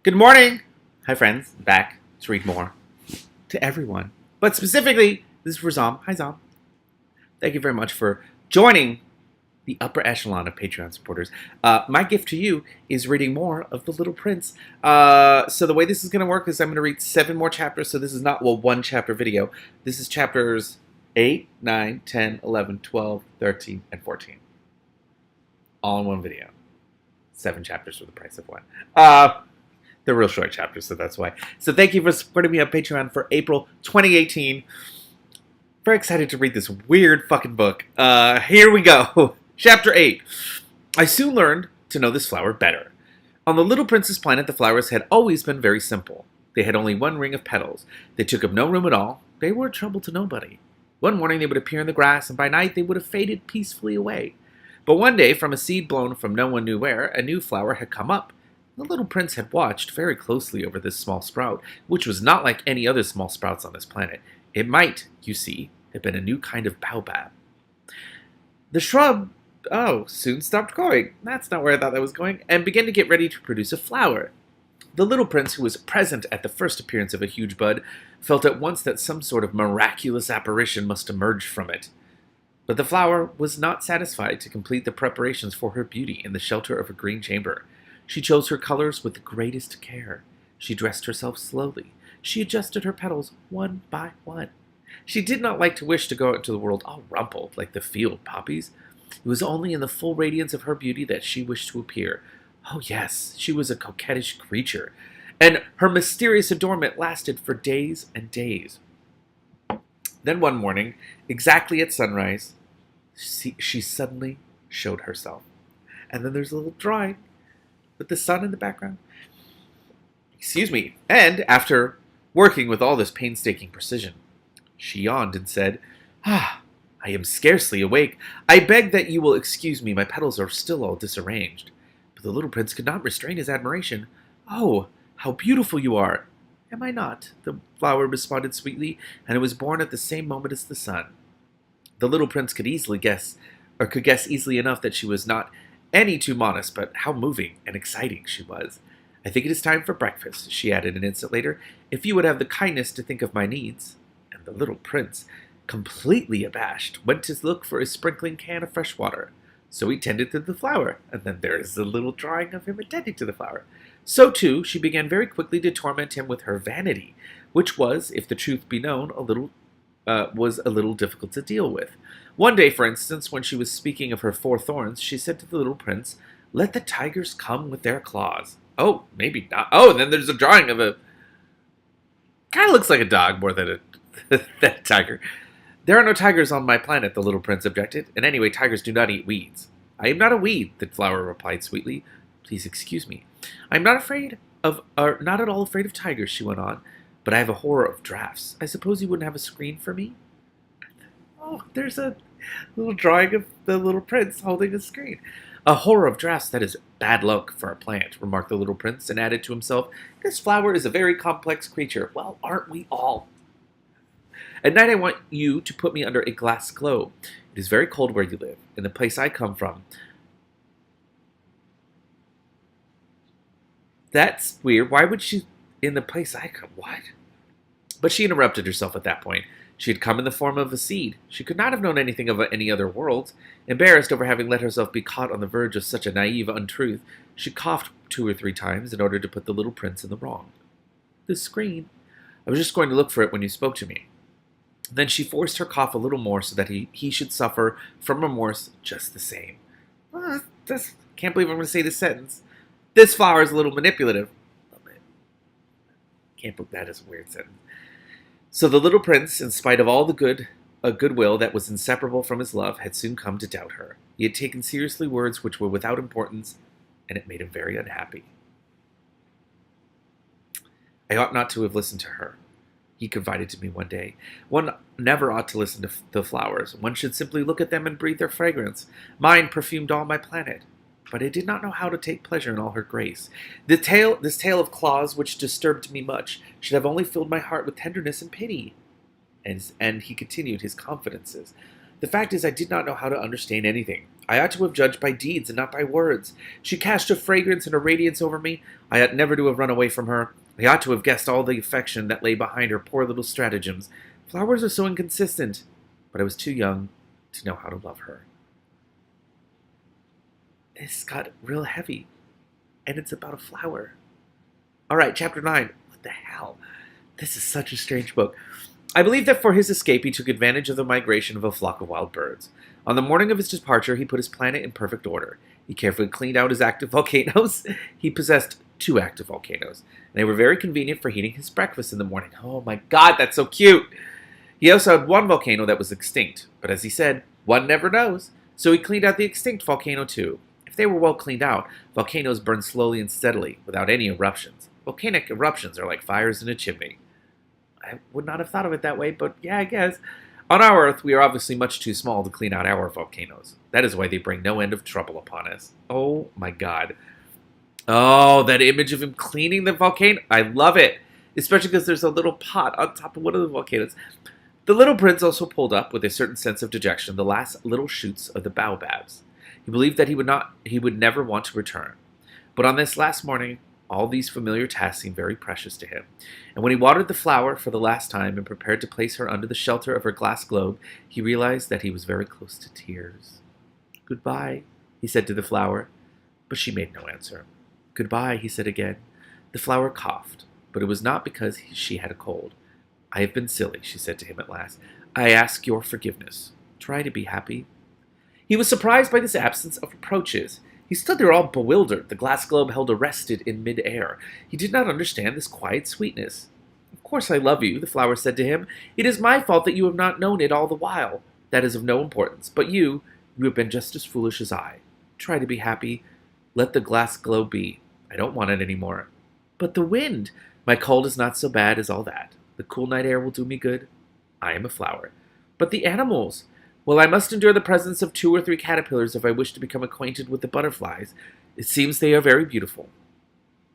Good morning! Hi friends, back to read more to everyone. But specifically, this is for Zom. Hi Zom. Thank you very much for joining the upper echelon of Patreon supporters. My gift to you is reading more of The Little Prince. So the way this is going to work is I'm going to read 7 more chapters. So this is not, one chapter video. This is chapters 8, 9, 10, 11, 12, 13, and 14. All in one video. 7 chapters for the price of one. They're real short chapters, so that's why. So thank you for supporting me on Patreon for April 2018. Very excited to read this weird fucking book. Here we go. Chapter 8. I soon learned to know this flower better. On the Little Prince's planet, the flowers had always been very simple. They had only one ring of petals. They took up no room at all. They were a trouble to nobody. One morning they would appear in the grass, and by night they would have faded peacefully away. But one day, from a seed blown from no one knew where, a new flower had come up. The Little Prince had watched very closely over this small sprout, which was not like any other small sprouts on this planet. It might, you see, have been a new kind of baobab. The shrub, soon stopped growing. That's not where I thought that was going, and began to get ready to produce a flower. The Little Prince, who was present at the first appearance of a huge bud, felt at once that some sort of miraculous apparition must emerge from it. But the flower was not satisfied to complete the preparations for her beauty in the shelter of a green chamber. She chose her colors with the greatest care. She dressed herself slowly. She adjusted her petals one by one. She did not like to wish to go out into the world all rumpled like the field poppies. It was only in the full radiance of her beauty that she wished to appear. Oh yes, she was a coquettish creature, and her mysterious adornment lasted for days and days. Then one morning, exactly at sunrise, she suddenly showed herself. And then there's a little drawing with the sun in the background. Excuse me. And after working with all this painstaking precision, she yawned and said, I am scarcely awake. I beg that you will excuse me. My petals are still all disarranged. But the Little Prince could not restrain his admiration. Oh, how beautiful you are. Am I not? The flower responded sweetly, and it was born at the same moment as the sun. The Little Prince could guess easily enough that she was not any too modest, but how moving and exciting she was. I think it is time for breakfast, she added an instant later, if you would have the kindness to think of my needs. And the Little Prince, completely abashed, went to look for a sprinkling can of fresh water. So he tended to the flower, and then there is a little drawing of him attending to the flower. So, too, she began very quickly to torment him with her vanity, which was, if the truth be known, was a little difficult to deal with. One day, for instance, when she was speaking of her 4 thorns, she said to the Little Prince, "Let the tigers come with their claws." Oh, maybe not. Oh, and then there's a drawing of a... kind of looks like a dog more than a tiger. There are no tigers on my planet, the Little Prince objected. And anyway, tigers do not eat weeds. I am not a weed, the flower replied sweetly. Please excuse me. I am not at all afraid of tigers, she went on. But I have a horror of drafts. I suppose you wouldn't have a screen for me? Oh, there's a little drawing of the Little Prince holding a screen. A horror of drafts, that is bad luck for a plant, remarked the Little Prince, and added to himself, this flower is a very complex creature. Well, aren't we all? At night I want you to put me under a glass globe. It is very cold where you live, in the place I come from. That's weird. Why would she... in the place I come... what? But she interrupted herself at that point. She had come in the form of a seed. She could not have known anything of any other world. Embarrassed over having let herself be caught on the verge of such a naive untruth, she coughed 2 or 3 times in order to put the Little Prince in the wrong. The screen. I was just going to look for it when you spoke to me. Then she forced her cough a little more so that he should suffer from remorse just the same. Can't believe I'm going to say this sentence. This flower is a little manipulative. Can't believe that is a weird sentence. So the Little Prince, in spite of all the goodwill that was inseparable from his love, had soon come to doubt her. He had taken seriously words which were without importance, and it made him very unhappy. I ought not to have listened to her, he confided to me one day. One never ought to listen to the flowers. One should simply look at them and breathe their fragrance. Mine perfumed all my planet. But I did not know how to take pleasure in all her grace. This tale of claws, which disturbed me much, should have only filled my heart with tenderness and pity. And he continued his confidences. The fact is, I did not know how to understand anything. I ought to have judged by deeds and not by words. She cast a fragrance and a radiance over me. I ought never to have run away from her. I ought to have guessed all the affection that lay behind her poor little stratagems. Flowers are so inconsistent, but I was too young to know how to love her. This got real heavy, and it's about a flower. All right, chapter 9. What the hell? This is such a strange book. I believe that for his escape, he took advantage of the migration of a flock of wild birds. On the morning of his departure, he put his planet in perfect order. He carefully cleaned out his active volcanoes. He possessed 2 active volcanoes, and they were very convenient for heating his breakfast in the morning. Oh my god, that's so cute! He also had 1 volcano that was extinct, but as he said, one never knows, so he cleaned out the extinct volcano too. If they were well cleaned out, volcanoes burn slowly and steadily, without any eruptions. Volcanic eruptions are like fires in a chimney. I would not have thought of it that way, but yeah, I guess. On our Earth, we are obviously much too small to clean out our volcanoes. That is why they bring no end of trouble upon us. Oh my god. Oh, that image of him cleaning the volcano. I love it. Especially because there's a little pot on top of one of the volcanoes. The little prince also pulled up, with a certain sense of dejection, the last little shoots of the baobabs. He believed that he would never want to return. But on this last morning, all these familiar tasks seemed very precious to him, and when he watered the flower for the last time and prepared to place her under the shelter of her glass globe, he realized that he was very close to tears. "Goodbye," he said to the flower, but she made no answer. "Goodbye," he said again. The flower coughed, but it was not because she had a cold. "I have been silly," she said to him at last. "I ask your forgiveness. Try to be happy." He was surprised by this absence of reproaches. He stood there all bewildered, the glass globe held arrested in mid-air. He did not understand this quiet sweetness. "Of course I love you," the flower said to him. "It is my fault that you have not known it all the while. That is of no importance. But you have been just as foolish as I. Try to be happy. Let the glass globe be. I don't want it any more." "But the wind." "My cold is not so bad as all that. The cool night air will do me good. I am a flower." "But the animals." "Well, I must endure the presence of 2 or 3 caterpillars if I wish to become acquainted with the butterflies. It seems they are very beautiful.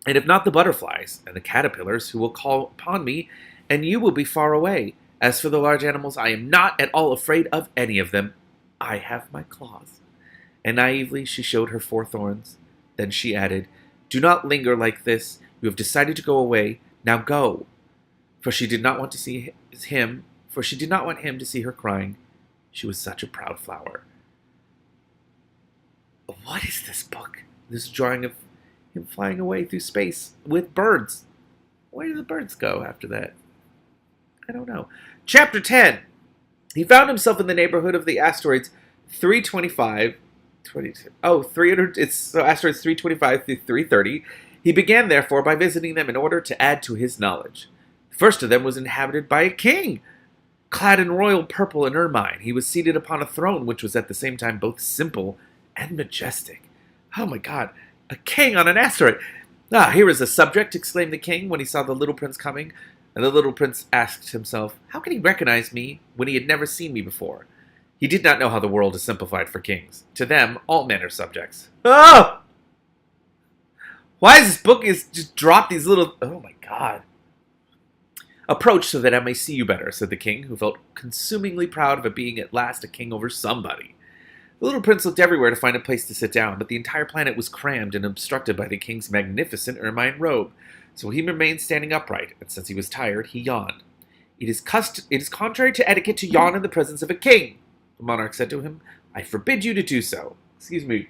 And if not the butterflies and the caterpillars, who will call upon me, and you will be far away. As for the large animals, I am not at all afraid of any of them. I have my claws." And naively she showed her 4 thorns. Then she added, "Do not linger like this. You have decided to go away. Now go." For she did not want him to see her crying. She was such a proud flower. What is this book? This drawing of him flying away through space with birds. Where do the birds go after that? I don't know. Chapter 10. He found himself in the neighborhood of the asteroids 325. 300. It's asteroids 325 through 330. He began, therefore, by visiting them in order to add to his knowledge. The first of them was inhabited by a king. Clad in royal purple and ermine, he was seated upon a throne which was at the same time both simple and majestic. Oh my god, a king on an asteroid! "Ah, here is a subject," exclaimed the king when he saw the little prince coming. And the little prince asked himself, how can he recognize me when he had never seen me before? He did not know how the world is simplified for kings. To them, all men are subjects. Oh! Why is this book just drop these little... Oh my god. "Approach so that I may see you better," said the king, who felt consumingly proud of being at last a king over somebody. The little prince looked everywhere to find a place to sit down, but the entire planet was crammed and obstructed by the king's magnificent ermine robe. So he remained standing upright, and since he was tired, he yawned. It is contrary to etiquette to yawn in the presence of a king," the monarch said to him. "I forbid you to do so." "Excuse me."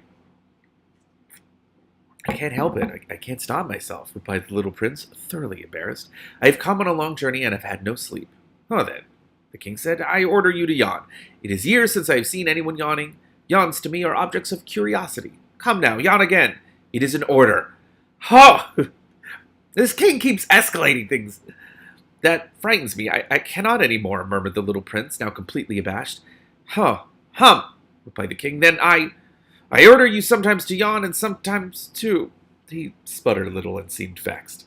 "I can't help it. I can't stop myself," replied the little prince, thoroughly embarrassed. "I have come on a long journey and have had no sleep." "Oh, then," the king said, "I order you to yawn. It is years since I have seen anyone yawning. Yawns to me are objects of curiosity. Come now, yawn again. It is an order." "Ho! This king keeps escalating things. That frightens me. I cannot any more," murmured the little prince, now completely abashed. "Huh, hum," replied the king. "Then I order you sometimes to yawn and sometimes to..." He sputtered a little and seemed vexed.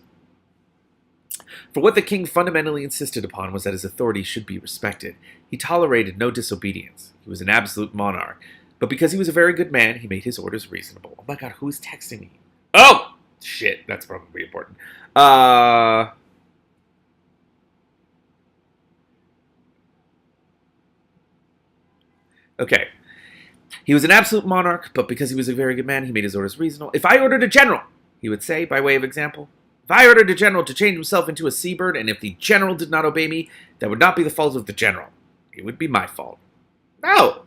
For what the king fundamentally insisted upon was that his authority should be respected. He tolerated no disobedience. He was an absolute monarch. But because he was a very good man, he made his orders reasonable. Oh my god, who is texting me? Oh! Shit, that's probably important. Okay. He was an absolute monarch, but because he was a very good man, he made his orders reasonable. If I ordered a general, he would say, by way of example, if I ordered a general to change himself into a seabird, and if the general did not obey me, that would not be the fault of the general. It would be my fault. No!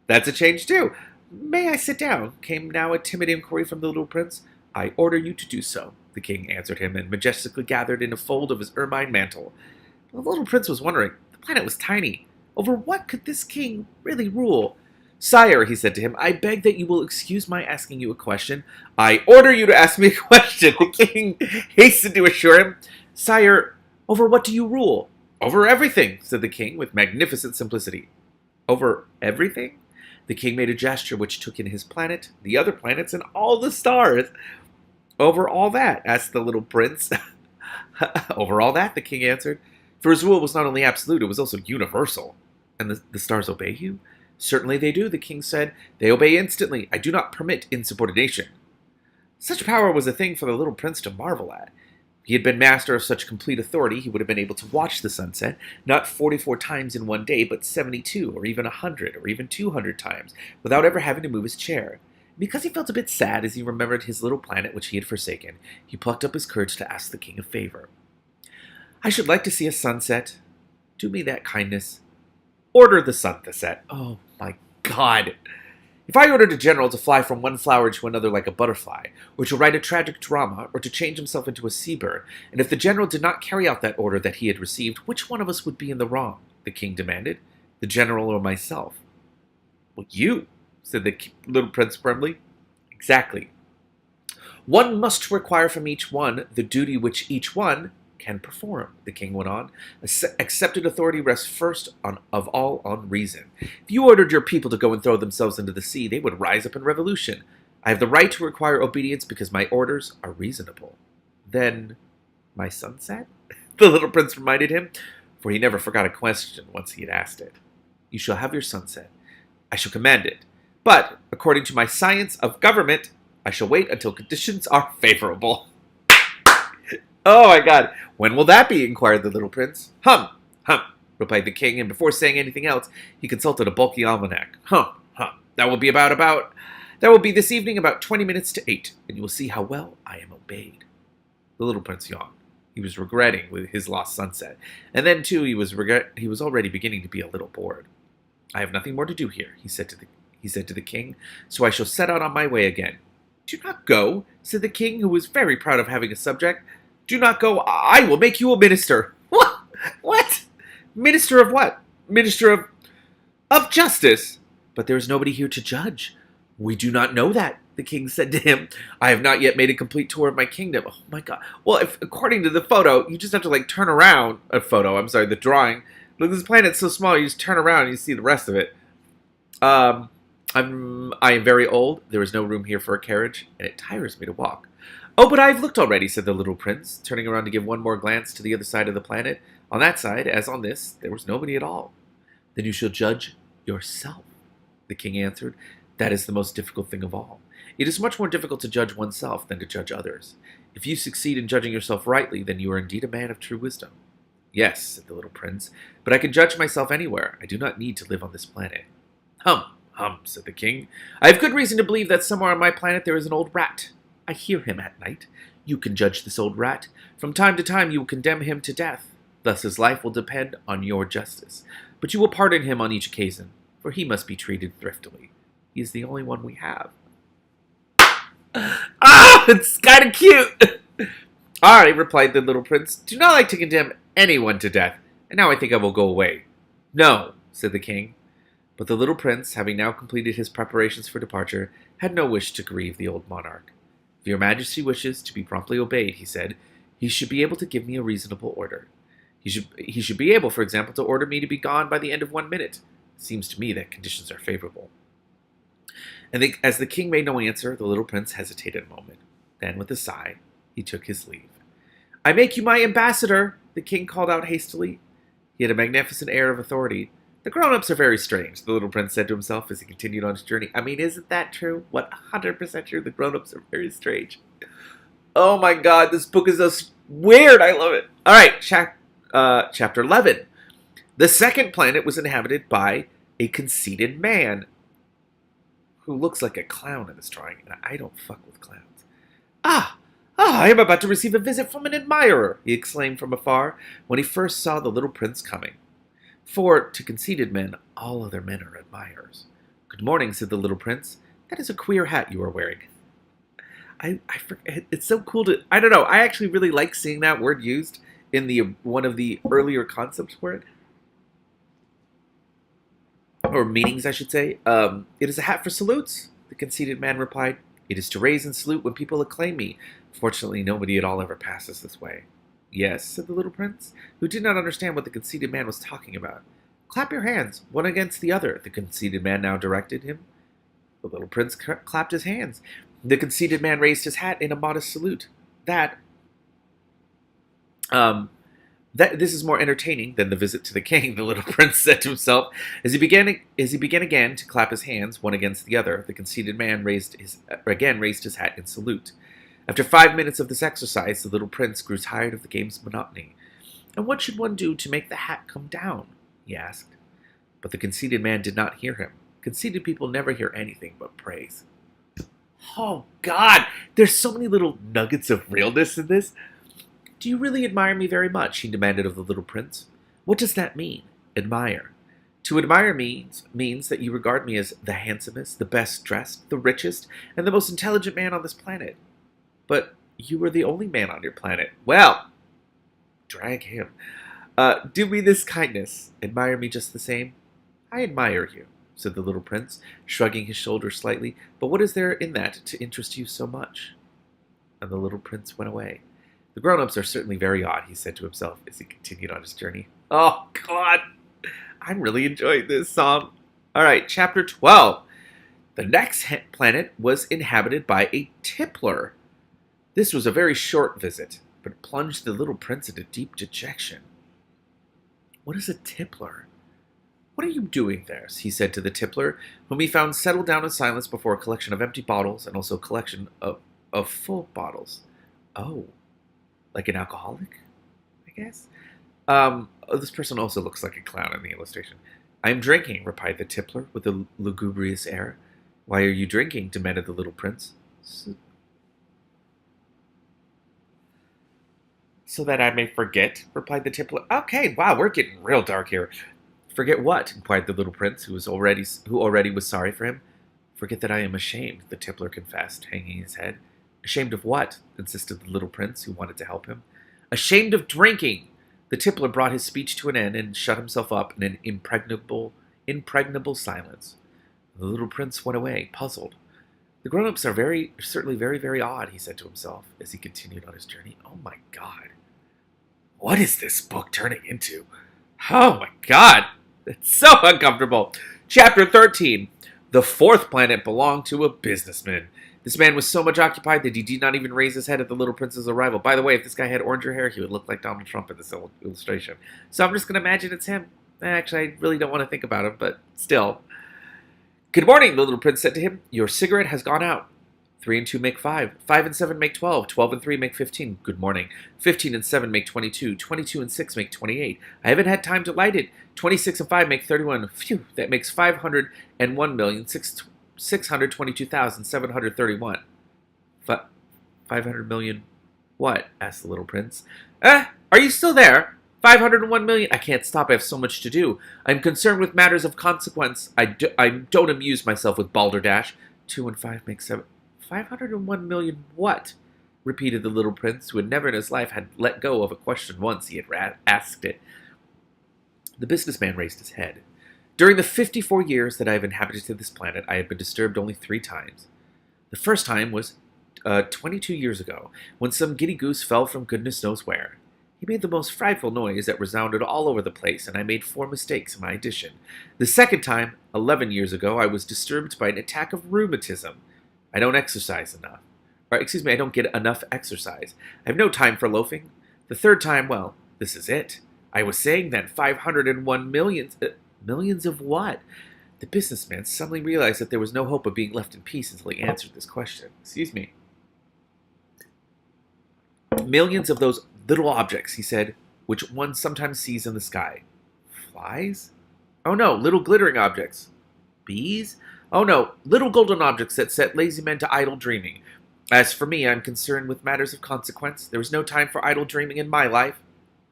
That's a change, too. May I sit down? Came now a timid inquiry from the little prince. I order you to do so, the king answered him, and majestically gathered in a fold of his ermine mantle. The little prince was wondering. The planet was tiny. Over what could this king really rule? Sire, he said to him, I beg that you will excuse my asking you a question. I order you to ask me a question, the king hastened to assure him. Sire, over what do you rule? Over everything, said the king with magnificent simplicity. Over everything? The king made a gesture which took in his planet, the other planets, and all the stars. Over all that, asked the little prince. Over all that, the king answered. For his rule was not only absolute, it was also universal. And the stars obey you? Certainly they do, the king said. They obey instantly. I do not permit insubordination. Such power was a thing for the little prince to marvel at. If he had been master of such complete authority, he would have been able to watch the sunset, not 44 times in one day, but 72, or even 100, or even 200 times, without ever having to move his chair. Because he felt a bit sad as he remembered his little planet which he had forsaken, he plucked up his courage to ask the king a favor. I should like to see a sunset. Do me that kindness. Order the sun to set. Oh, my God. If I ordered a general to fly from one flower to another like a butterfly, or to write a tragic drama, or to change himself into a seabird, and if the general did not carry out that order that he had received, which one of us would be in the wrong? The king demanded. The general or myself? Well, you, said the little prince firmly. Exactly. One must require from each one the duty which each one can perform, the king went on. Accepted authority rests first of all on reason. If you ordered your people to go and throw themselves into the sea, they would rise up in revolution. I have the right to require obedience because my orders are reasonable. Then, my sunset? The little prince reminded him, for he never forgot a question once he had asked it. You shall have your sunset. I shall command it. But, according to my science of government, I shall wait until conditions are favorable. Oh, my God. When will that be? Inquired the little prince. Hum, replied the king, and before saying anything else, he consulted a bulky almanac. That will be this evening about 20 minutes to 8, and you will see how well I am obeyed. The little prince yawned. He was regretting with his lost sunset, and then, too, he was already beginning to be a little bored. I have nothing more to do here, he said to the king, so I shall set out on my way again. Do not go, said the king, who was very proud of having a subject. Do not go. I will make you a minister. What? Minister of what? Minister of justice. But there is nobody here to judge. We do not know that, the king said to him. I have not yet made a complete tour of my kingdom. Oh, my God. Well, if according to the photo, you just have to, turn around. The drawing. Look, this planet's so small, you just turn around and you see the rest of it. I am very old. There is no room here for a carriage, and it tires me to walk. Oh, but I have looked already, said the little prince, turning around to give one more glance to the other side of the planet. On that side, as on this, there was nobody at all. Then you shall judge yourself, the king answered. That is the most difficult thing of all. It is much more difficult to judge oneself than to judge others. If you succeed in judging yourself rightly, then you are indeed a man of true wisdom. Yes, said the little prince, but I can judge myself anywhere. I do not need to live on this planet. Hum, said the king. I have good reason to believe that somewhere on my planet there is an old rat. I hear him at night. You can judge this old rat. From time to time you will condemn him to death. Thus his life will depend on your justice. But you will pardon him on each occasion, for he must be treated thriftily. He is the only one we have. It's kind of cute. I, replied the little prince, do not like to condemn anyone to death, and now I think I will go away. No, said the king. But the little prince, having now completed his preparations for departure, had no wish to grieve the old monarch. If your majesty wishes to be promptly obeyed, he said, he should be able to give me a reasonable order. He should be able, for example, to order me to be gone by the end of 1 minute. It seems to me that conditions are favorable. And as the king made no answer, the little prince hesitated a moment. Then, with a sigh, he took his leave. I make you my ambassador, the king called out hastily. He had a magnificent air of authority. The grown-ups are very strange, the little prince said to himself as he continued on his journey. I mean, isn't that true? 100% true. The grown-ups are very strange. Oh my God, this book is so weird. I love it. All right, chapter 11. The second planet was inhabited by a conceited man who looks like a clown in this drawing, and I don't fuck with clowns. I am about to receive a visit from an admirer, he exclaimed from afar when he first saw the little prince coming. For, to conceited men, all other men are admirers. Good morning, said the little prince. That is a queer hat you are wearing. I forget, it's so cool to, I don't know, I actually really like seeing that word used in one of the earlier concepts for it. Or meanings, I should say. It is a hat for salutes, the conceited man replied. It is to raise and salute when people acclaim me. Fortunately, nobody at all ever passes this way. Yes, said the little prince, who did not understand what the conceited man was talking about. Clap your hands, one against the other, the conceited man now directed him. The little prince clapped his hands. The conceited man raised his hat in a modest salute. This is more entertaining than the visit to the king, the little prince said to himself. As he began again to clap his hands, one against the other, the conceited man again raised his hat in salute. After 5 minutes of this exercise, the little prince grew tired of the game's monotony. And what should one do to make the hat come down? He asked. But the conceited man did not hear him. Conceited people never hear anything but praise. Oh, God! There's so many little nuggets of realness in this. Do you really admire me very much? He demanded of the little prince. What does that mean? Admire. To admire means that you regard me as the handsomest, the best dressed, the richest, and the most intelligent man on this planet. But you are the only man on your planet. Well, drag him. Do me this kindness. Admire me just the same. I admire you, said the little prince, shrugging his shoulders slightly. But what is there in that to interest you so much? And the little prince went away. The grown-ups are certainly very odd, he said to himself as he continued on his journey. Oh, God! I'm really enjoying this song. All right, chapter 12. The next planet was inhabited by a tippler. This was a very short visit, but it plunged the little prince into deep dejection. What is a tippler? What are you doing there? He said to the tippler, whom he found settled down in silence before a collection of empty bottles and also a collection of full bottles. Oh. Like an alcoholic, I guess? This person also looks like a clown in the illustration. I'm drinking, replied the tippler with a lugubrious air. Why are you drinking? Demanded the little prince. So that I may forget, replied the tippler. Okay, wow, we're getting real dark here. Forget what? Inquired the little prince, who already was sorry for him. Forget that I am ashamed, the tippler confessed, hanging his head. Ashamed of what? Insisted the little prince, who wanted to help him. Ashamed of drinking! The tippler brought his speech to an end and shut himself up in an impregnable silence. The little prince went away, puzzled. The grown-ups are certainly very, very odd, he said to himself as he continued on his journey. Oh my God. What is this book turning into? Oh my God. It's so uncomfortable. Chapter 13. The fourth planet belonged to a businessman. This man was so much occupied that he did not even raise his head at the little prince's arrival. By the way, if this guy had oranger hair, he would look like Donald Trump in this illustration. So I'm just going to imagine it's him. Actually, I really don't want to think about him, but still. Good morning, the little prince said to him. Your cigarette has gone out. 3 and 2 make 5. 5 and 7 make 12. 12 and 3 make 15. Good morning. 15 and 7 make 22. 22 and 6 make 28. I haven't had time to light it. 26 and 5 make 31. Phew, that makes 501,622,731. 500 million what? Asked the little prince. Are you still there? 501 million. I can't stop. I have so much to do. I'm concerned with matters of consequence. I don't amuse myself with balderdash. 2 and 5 make 7. 501 million what? Repeated the little prince, who had never in his life had let go of a question once he had asked it. The businessman raised his head. During the 54 years that I have inhabited this planet, I have been disturbed only 3 times. The first time was 22 years ago, when some giddy goose fell from goodness knows where. He made the most frightful noise that resounded all over the place, and I made 4 mistakes in my addition. The second time, 11 years ago, I was disturbed by an attack of rheumatism. I don't exercise enough. I don't get enough exercise. I have no time for loafing. The third time, well, this is it. I was saying then 501 millions. Millions of what? The businessman suddenly realized that there was no hope of being left in peace until he answered this question. Excuse me. Millions of those little objects, he said, which one sometimes sees in the sky. Flies? Oh no, little glittering objects. Bees? Oh no, little golden objects that set lazy men to idle dreaming. As for me, I'm concerned with matters of consequence. There is no time for idle dreaming in my life.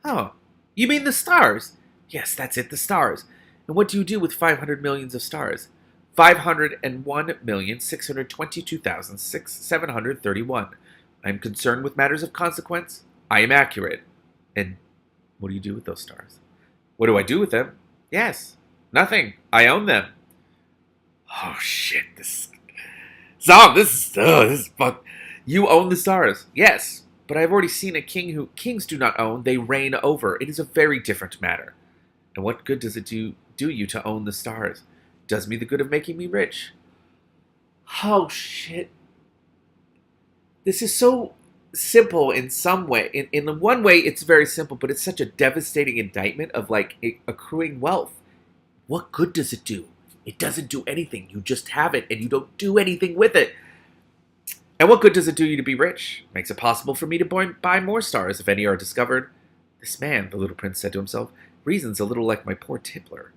Oh, you mean the stars? Yes, that's it, the stars. And what do you do with 500 millions of stars? 501,622,731. I am concerned with matters of consequence. I am accurate. And what do you do with those stars? What do I do with them? Yes, nothing. I own them. Oh shit! Zom, this is fuck. You own the stars. Yes, but I've already seen a king who kings do not own; they reign over. It is a very different matter. And what good does it do you to own the stars? It does me the good of making me rich. Oh shit! This is so simple in some way. In one way, it's very simple, but it's such a devastating indictment of like accruing wealth. What good does it do? It doesn't do anything. You just have it and you don't do anything with it. And what good does it do you to be rich? Makes it possible for me to buy more stars if any are discovered. This man, the little prince said to himself, reasons a little like my poor tippler.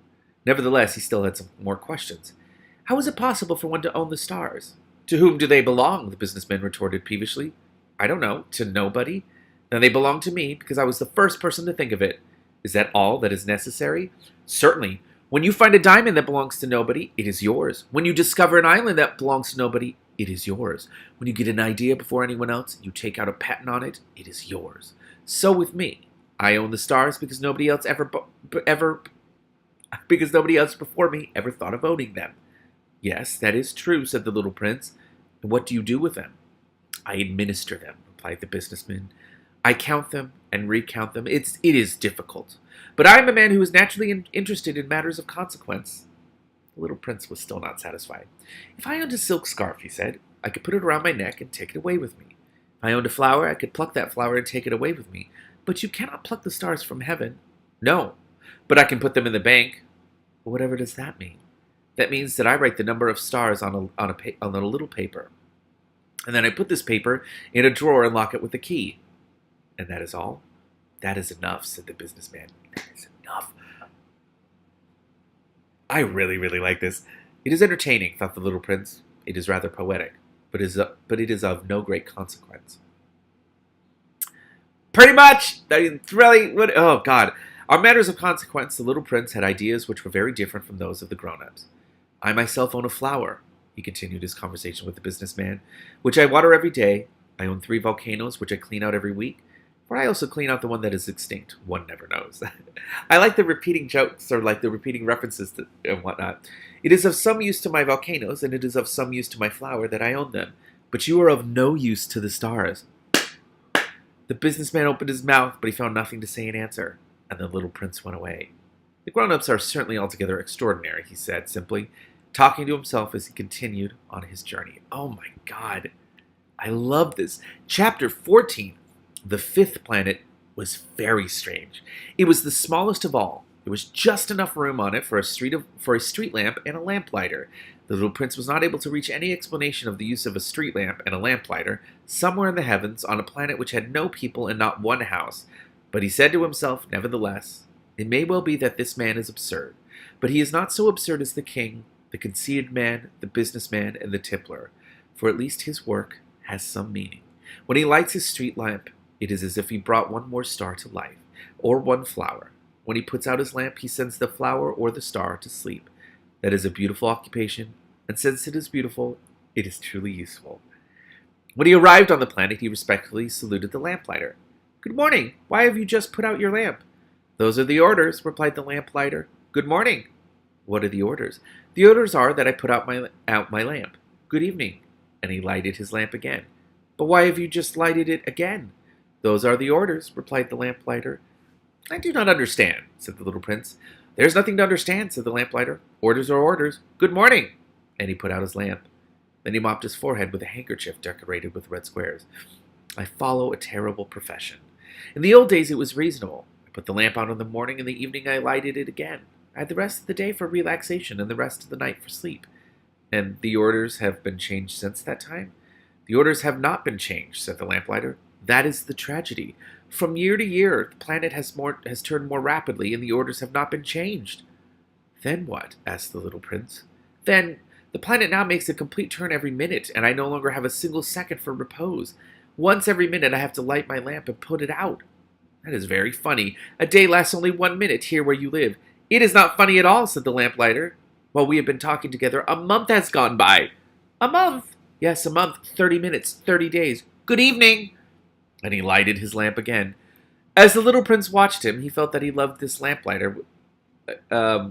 Nevertheless, he still had some more questions. How is it possible for one to own the stars? To whom do they belong? The businessman retorted peevishly. I don't know. To nobody? Then they belong to me because I was the first person to think of it. Is that all that is necessary? Certainly. When you find a diamond that belongs to nobody, it is yours. When you discover an island that belongs to nobody, it is yours. When you get an idea before anyone else, you take out a patent on it, it is yours. So with me, I own the stars because nobody else because nobody else before me ever thought of owning them. Yes, that is true, said the little prince. And what do you do with them? I administer them, replied the businessman. I count them and recount them. It is difficult. But I am a man who is naturally interested in matters of consequence. The little prince was still not satisfied. If I owned a silk scarf, he said, I could put it around my neck and take it away with me. If I owned a flower, I could pluck that flower and take it away with me. But you cannot pluck the stars from heaven. No, but I can put them in the bank. Well, whatever does that mean? That means that I write the number of stars on a little paper. And then I put this paper in a drawer and lock it with a key. And that is all? That is enough, said the businessman. That is enough. I really, really like this. It is entertaining, thought the little prince. It is rather poetic, but it is of no great consequence. Pretty much! Oh, God. On matters of consequence, the little prince had ideas which were very different from those of the grown-ups. I myself own a flower, he continued his conversation with the businessman, which I water every day. I own 3 volcanoes, which I clean out every week. For I also clean out the one that is extinct. One never knows. I like the repeating jokes or like the repeating references and whatnot. It is of some use to my volcanoes, and it is of some use to my flower that I own them. But you are of no use to the stars. The businessman opened his mouth, but he found nothing to say in answer, and the little prince went away. The grown-ups are certainly altogether extraordinary, he said simply, talking to himself as he continued on his journey. Oh my God. I love this. Chapter 14. The 5th planet was very strange. It was the smallest of all. There was just enough room on it for a street lamp and a lamplighter. The little prince was not able to reach any explanation of the use of a street lamp and a lamplighter somewhere in the heavens on a planet which had no people and not one house. But he said to himself, nevertheless, it may well be that this man is absurd, but he is not so absurd as the king, the conceited man, the businessman, and the tippler, for at least his work has some meaning. When he lights his street lamp, it is as if he brought one more star to life, or one flower. When he puts out his lamp, he sends the flower or the star to sleep. That is a beautiful occupation, and since it is beautiful, it is truly useful. When he arrived on the planet, he respectfully saluted the lamplighter. Good morning. Why have you just put out your lamp? Those are the orders, replied the lamplighter. Good morning. What are the orders? The orders are that I put out my lamp. Good evening. And he lighted his lamp again. But why have you just lighted it again? Those are the orders, replied the lamplighter. I do not understand, said the little prince. There's nothing to understand, said the lamplighter. Orders are orders. Good morning. And he put out his lamp. Then he mopped his forehead with a handkerchief decorated with red squares. I follow a terrible profession. In the old days it was reasonable. I put the lamp out in the morning, and in the evening I lighted it again. I had the rest of the day for relaxation and the rest of the night for sleep. And the orders have been changed since that time? The orders have not been changed, said the lamplighter. That is the tragedy. From year to year, the planet has turned more rapidly, and the orders have not been changed. Then what? Asked the little prince. Then the planet now makes a complete turn every minute, and I no longer have a single second for repose. Once every minute I have to light my lamp and put it out. That is very funny. A day lasts only 1 minute here where you live. It is not funny at all, said the lamplighter. While we have been talking together, a month has gone by. A month? Yes, a month, 30 minutes, 30 days. Good evening. And he lighted his lamp again. As the little prince watched him, he felt that he loved this lamplighter. I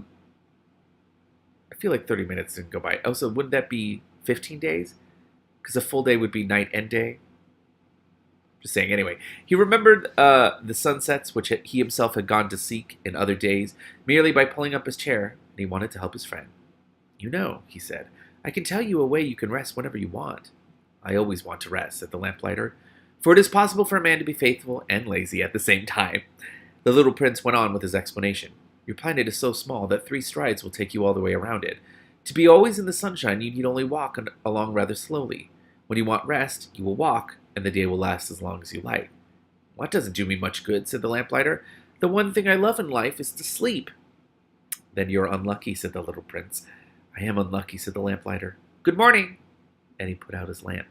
feel like 30 minutes didn't go by. Also, wouldn't that be 15 days? Because a full day would be night and day. Just saying. Anyway, he remembered the sunsets which he himself had gone to seek in other days, merely by pulling up his chair, and he wanted to help his friend. You know, he said, I can tell you a way you can rest whenever you want. I always want to rest, said the lamplighter, for it is possible for a man to be faithful and lazy at the same time. The little prince went on with his explanation. Your planet is so small that 3 strides will take you all the way around it. To be always in the sunshine, you need only walk along rather slowly. When you want rest, you will walk, and the day will last as long as you like. Well, that doesn't do me much good, said the lamplighter. The one thing I love in life is to sleep. Then you're unlucky, said the little prince. I am unlucky, said the lamplighter. Good morning. And he put out his lamp.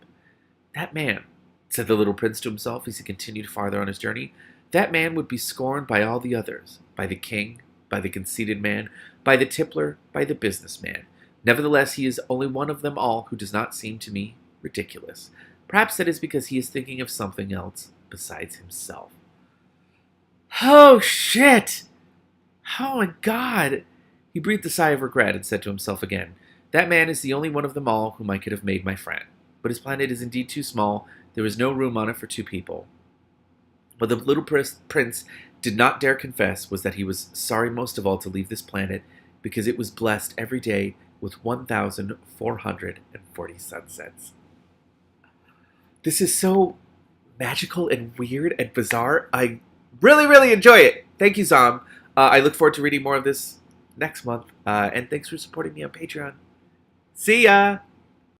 That man, said the little prince to himself as he continued farther on his journey, that man would be scorned by all the others, by the king, by the conceited man, by the tippler, by the businessman. Nevertheless, he is only one of them all who does not seem to me ridiculous. Perhaps that is because he is thinking of something else besides himself. Oh, shit! Oh, my God! He breathed a sigh of regret and said to himself again, that man is the only one of them all whom I could have made my friend. But his planet is indeed too small. There is no room on it for 2 people. But the little prince did not dare confess was that he was sorry most of all to leave this planet because it was blessed every day with 1,440 sunsets. This is so magical and weird and bizarre. I really, really enjoy it. Thank you, Zom. I look forward to reading more of this next month. And thanks for supporting me on Patreon. See ya!